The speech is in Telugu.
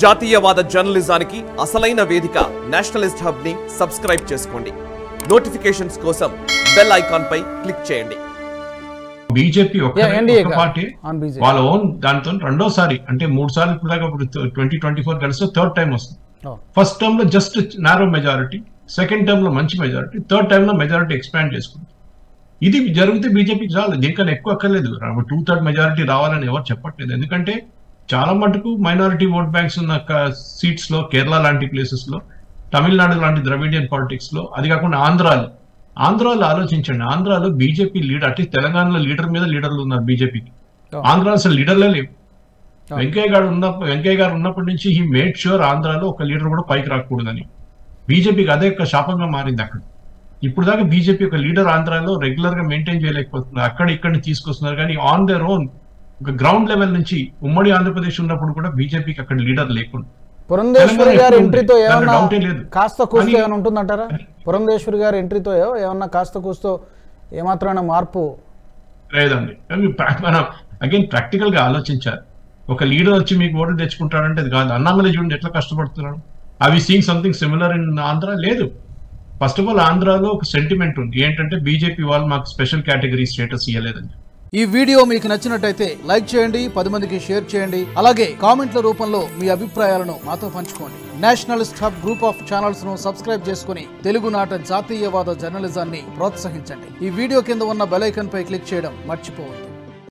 జాతీయవాద జర్నలిజానికి అసలైన వేదిక నేషనలిస్ట్ హబ్ ని సబ్స్క్రైబ్ చేసుకోండి. నోటిఫికేషన్స్ కోసం బెల్ ఐకాన్ పై క్లిక్ చేయండి. బీజేపీ ఒక పార్టీ వాళ్ళ ఓన్ దాంతో రెండోసారి అంటే 3 సార్లు ఇప్పుడు దాకా 2024 కలిసి థర్డ్ టైం వస్తుంది. ఫస్ట్ టర్మ్ లో just narrow majority, second term లో మంచి మెజారిటీ, థర్డ్ టైమ్ లో మెజారిటీ ఎక్స్పాండ్ చేసుకుంది. ఇది జరిగితే బీజేపీకి చాలు, దీనికన్నా ఎక్కువ అక్కర్లేదు. 2/3 మెజారిటీ రావాలని ఎవరు చెప్పట్లేదు. ఎందుకంటే చాలా మటుకు మైనారిటీ ఓట్ బ్యాంక్స్ ఉన్న సీట్స్ లో, కేరళ లాంటి ప్లేసెస్ లో, తమిళనాడు లాంటి ద్రవిడియన్ పాలిటిక్స్ లో, అది కాకుండా ఆంధ్రాలో ఆలోచించండి. ఆంధ్రాలో బీజేపీ లీడర్, అంటే తెలంగాణలో లీడర్ మీద లీడర్లు ఉన్నారు బీజేపీకి. ఆంధ్ర అసలు లీడర్లే లేవు. వెంకయ్య గారు ఉన్నప్పటి నుంచి హీ మేడ్ ష్యూర్ ఆంధ్రాలో ఒక లీడర్ కూడా పైకి రాకూడదని. బీజేపీకి అదే ఒక శాపంగా మారింది అక్కడ. ఇప్పుడు దాకా బీజేపీ ఒక లీడర్ ఆంధ్రాలో రెగ్యులర్ గా మెయింటైన్ చేయలేకపోతున్నారు. ఇక్కడిని తీసుకొస్తున్నారు, కానీ ఆన్ దేర్ ఓన్ ఒక గ్రౌండ్ లెవెల్ నుంచి ఉమ్మడి ఆంధ్రప్రదేశ్ ఉన్నప్పుడు కూడా బీజేపీకి అక్కడ లీడర్ లేకుండా. పురంధేశ్వరి గారి ఎంట్రీతో ఏమన్నా కాస్త కూస్తో ఏమైనా ఉంటుందంటారా? పురంధేశ్వరి గారి ఎంట్రీతో ఏమన్నా కాస్త కూస్తో ఏమాత్రమైన మార్పు లేదండి. మనం అగైన్ ప్రాక్టికల్ గా ఆలోచించారు. ఒక లీడర్ వచ్చి మీకు ఓట్లు తెచ్చుకుంటాడంటే అది కాదు. అన్నామలై చూడండి ఎట్లా కష్టపడుతున్నాడు. Are we seeing something similar in Andhra? లేదు. ఫస్ట్ ఆఫ్ ఆల్ ఆంధ్రాలో ఒక సెంటిమెంట్ ఉంది ఏంటంటే బీజేపీ వాళ్ళు మాకు స్పెషల్ కేటగిరీ స్టేటస్ ఇవ్వలేదని. ఈ వీడియో మీకు నచ్చినట్టయితే లైక్ చేయండి, 10 మందికి షేర్ చేయండి. అలాగే కామెంట్ల రూపంలో మీ అభిప్రాయాలను మాతో పంచుకోండి. Nationalist hub group of channels ను సబ్స్క్రైబ్ చేసుకుని తెలుగునాట జాతీయవాద జర్నలిజాన్ని ప్రోత్సహించండి. ఈ వీడియో కింద ఉన్న బెల్ ఐకాన్ పై క్లిక్ చేయడం మర్చిపోవద్దు.